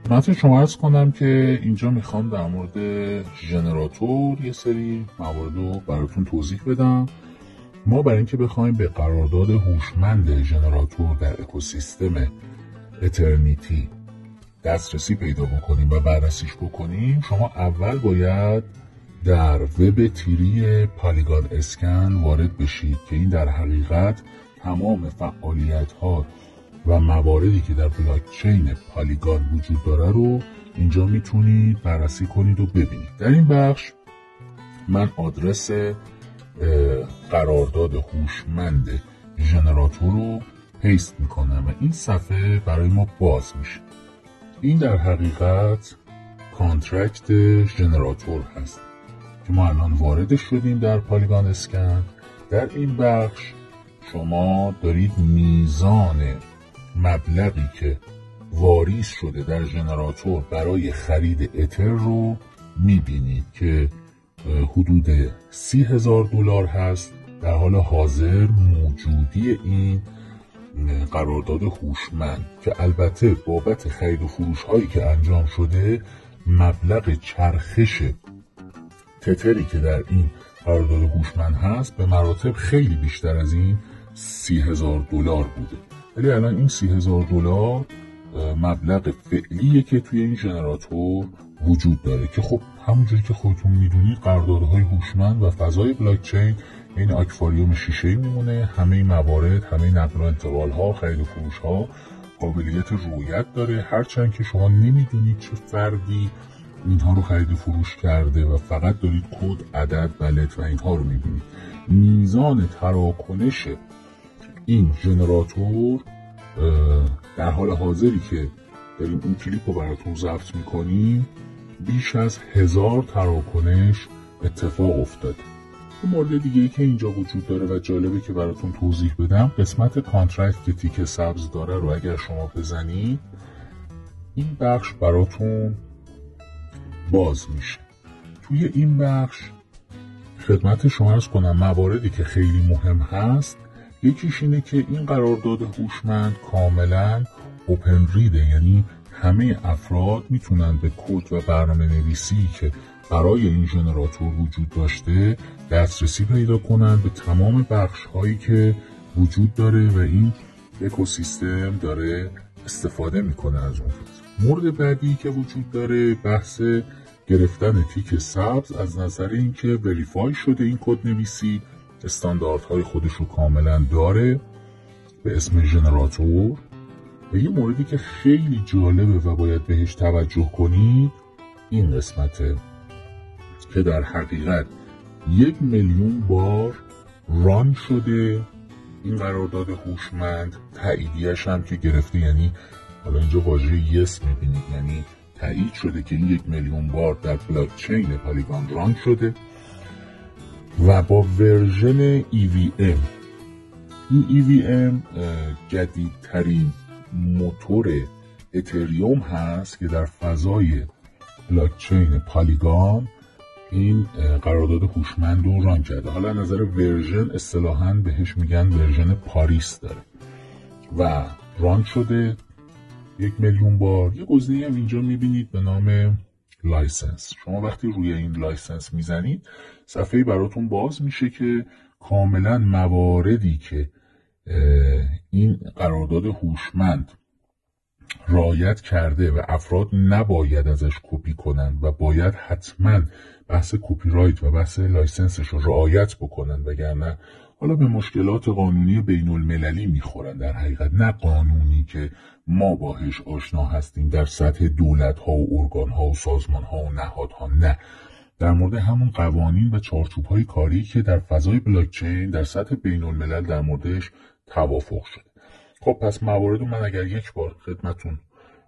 خدمت شما عرض کنم که اینجا میخوام در مورد ژنراتور یه سری موارد رو براتون توضیح بدم. ما برای اینکه بخوایم به قرارداد هوشمند ژنراتور در اکوسیستم اترنیتی دسترسی پیدا بکنیم و بررسیش بکنیم، شما اول باید در وب تیری پالیگان اسکن وارد بشید که این در حقیقت تمام فعالیت ها و مواردی که در بلاکچین پالیگان وجود داره رو اینجا میتونید بررسی کنید و ببینید. در این بخش من آدرس قرارداد هوشمند ژنراتور رو پیست میکنم و این صفحه برای ما باز میشه. این در حقیقت کانترکت ژنراتور هست که ما الان وارد شدیم در پالیگان اسکن. در این بخش شما دارید میزان مبلغی که واریز شده در ژنراتور برای خرید اتر رو میبینید که حدود $30,000 هست. در حال حاضر موجودی این قرارداد هوشمند که البته بابت خرید و فروش هایی که انجام شده مبلغ چرخش تتری که در این قرارداد هوشمند هست به مراتب خیلی بیشتر از این $30,000 بوده، ولی الان این $30,000 مبلغ فعلیه که توی این ژنراتور وجود داره که خب همونجوری که خودتون میدونید قراردادهای هوشمند و فضای بلاکچین این آکواریوم شیشه‌ای میمونه. همه موارد، همه نقل و انتقال ها، خرید و فروش ها قابلیت رویت داره، هرچند که شما نمیدونید چه فردی اینها رو خرید و فروش کرده و فقط دارید کد، عدد، بلت و اینها رو میبینید. میزان تراکنش این ژنراتور در حال حاضری که داریم این کلیپ رو براتون ضبط میکنیم بیش از 1000 تراکنش اتفاق افتاده. یه مورد دیگه ای که اینجا وجود داره و جالبه که براتون توضیح بدم، قسمت کانترکت که تیک سبز داره رو اگر شما بزنید این بخش براتون باز میشه. توی این بخش خدمت شما عرض کنم مواردی که خیلی مهم هست، یکیش اینه که این قرارداد هوشمند کاملا اوپن ریده، یعنی همه افراد میتونن به کد و برنامه نویسی که برای این ژنراتور وجود داشته دسترسی پیدا کنن به تمام بخش هایی که وجود داره و این اکوسیستم داره استفاده میکنه از اون. مورد بعدی که وجود داره بحث گرفتن تیک سبز از نظر اینکه وریفای شده این کد نویسی استانداردهای خودش رو کاملا داره به اسم ژنراتور. و یه موردی که خیلی جالبه و باید بهش توجه کنید این قسمته که در حقیقت 1,000,000 بار ران شده این قرارداد هوشمند، تاییدیه‌اش هم که گرفته، یعنی حالا اینجا واژه یس میبینید، یعنی تایید شده که این 1,000,000 بار در بلاکچین پالیگان ران شده و با ورژن EVM. این EVM جدیدترین موتور اتریوم هست که در فضای بلاکچین پالیگان این قرارداد هوشمند رو ران کرده. حالا نظر ورژن اصطلاحاً بهش میگن ورژن پاریس داره و ران شده 1,000,000 بار. یه گزینه‌ای هم اینجا میبینید به نام لایسنس. شما وقتی روی این لایسنس میزنید صفحه‌ای براتون باز میشه که کاملا مواردی که این قرارداد هوشمند رعایت کرده و افراد نباید ازش کپی کنن و باید حتما بحث کپی رایت و بحث لایسنسش رو رعایت بکنن، وگرنه حالا به مشکلات قانونی بین المللی میخورن. در حقیقت نه قانونی که ما باهاش آشنا هستیم در سطح دولت ها و ارگان ها و سازمان ها و نهادها، نه، در مورد همون قوانین و چارچوب های کاری که در فضای بلاکچین در سطح بین الملل در موردش توافق شده. خب پس موارد رو من اگر یک بار خدمتون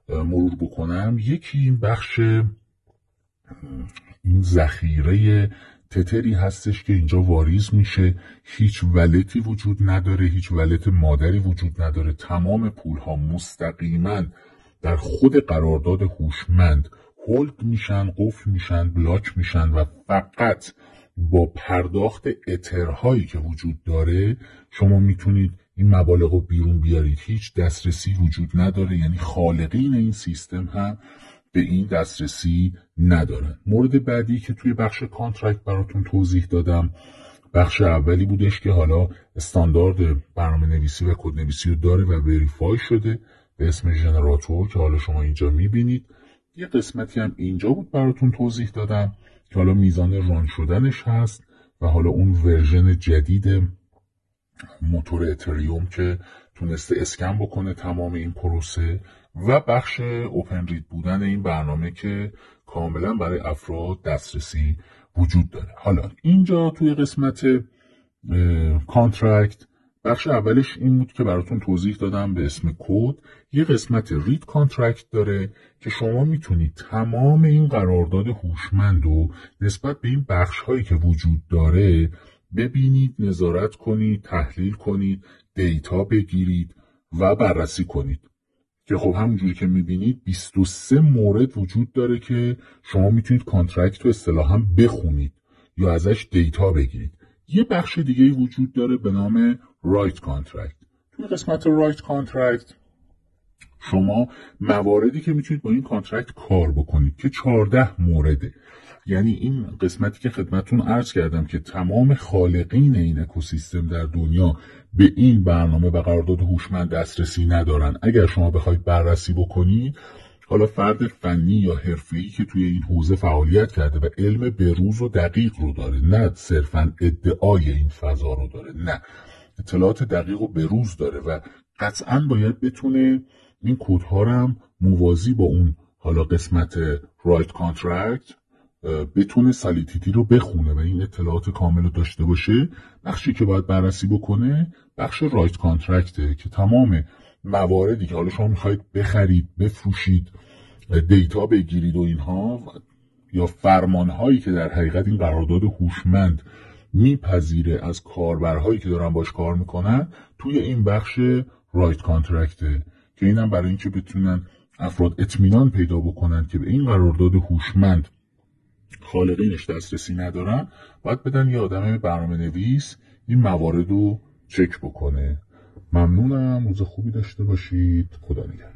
مرور بکنم، یکی این بخش این ذخیره تتری هستش که اینجا واریز میشه، هیچ ولتی وجود نداره، هیچ ولت مادری وجود نداره، تمام پول ها مستقیما در خود قرارداد هوشمند هولد میشن، قفل میشن، بلاک میشن و فقط با پرداخت اترهایی که وجود داره شما میتونید این مبالغ رو بیرون بیارید. هیچ دسترسی وجود نداره، یعنی خالقین این سیستم هم به این دسترسی ندارن. مورد بعدی که توی بخش کانترکت براتون توضیح دادم، بخش اولی بودش که حالا استاندارد برنامه نویسی و کد نویسی رو داره و وریفای شده به اسم ژنراتور که حالا شما اینجا میبینید. یه قسمتی هم اینجا بود براتون توضیح دادم که حالا میزان ران شدنش هست و حالا اون ورژن جدید موتور اتریوم که تونسته اسکن بکنه تمام این پروسه و بخش اوپن رید بودن این برنامه که کاملا برای افراد دسترسی وجود داره. حالا اینجا توی قسمت کانترکت بخش اولش این بود که براتون توضیح دادم به اسم کد. یه قسمت رید کانترکت داره که شما میتونید تمام این قرارداد هوشمند رو نسبت به این بخش هایی که وجود داره ببینید، نظارت کنید، تحلیل کنید، دیتا بگیرید و بررسی کنید. که خب همونجوری که میبینید 23 مورد وجود داره که شما میتونید کانترکت رو اصطلاحاً بخونید یا ازش دیتا بگیرید. یه بخش دیگه وجود داره به نام رایت کانترکت. توی قسمت رایت کانترکت شما مواردی که میتونید با این کانترکت کار بکنید که 14 مورده. یعنی این قسمتی که خدمتتون عرض کردم که تمام خالقین این اکوسیستم در دنیا به این برنامه و قرارداد هوشمند دسترسی ندارن. اگر شما بخواید بررسی بکنید، حالا فرد فنی یا حرفه‌ای که توی این حوزه فعالیت کرده و علم بروز و دقیق رو داره، نه صرفاً ادعای این فضا رو داره، نه اطلاعات دقیق و بروز داره و قطعاً باید بتونه این کدها رو هم موازی با اون حالا قسمت رایت کانترکت بتونه سالیتیتی رو بخونه و این اطلاعات کامل رو داشته باشه. بخشی که باید بررسی بکنه بخش رایت کانترکته که تمام مواردی که حالا شما میخواید بخرید، بفروشید، دیتا بگیرید و اینها یا فرمانهایی که در حقیقت این قرارداد هوشمند میپذیره از کاربرهایی که دارن باش کار میکنن توی این بخش رایت کانترکته که اینم برای اینکه بتونن افراد اطمینان پیدا بکنن که به این قرارداد هوشمند خالقینش دسترسی ندارن، باید بدن یه آدم برنامه نویس این موارد رو چک بکنه. ممنونم، روز خوبی داشته باشید. خدا نگهدار.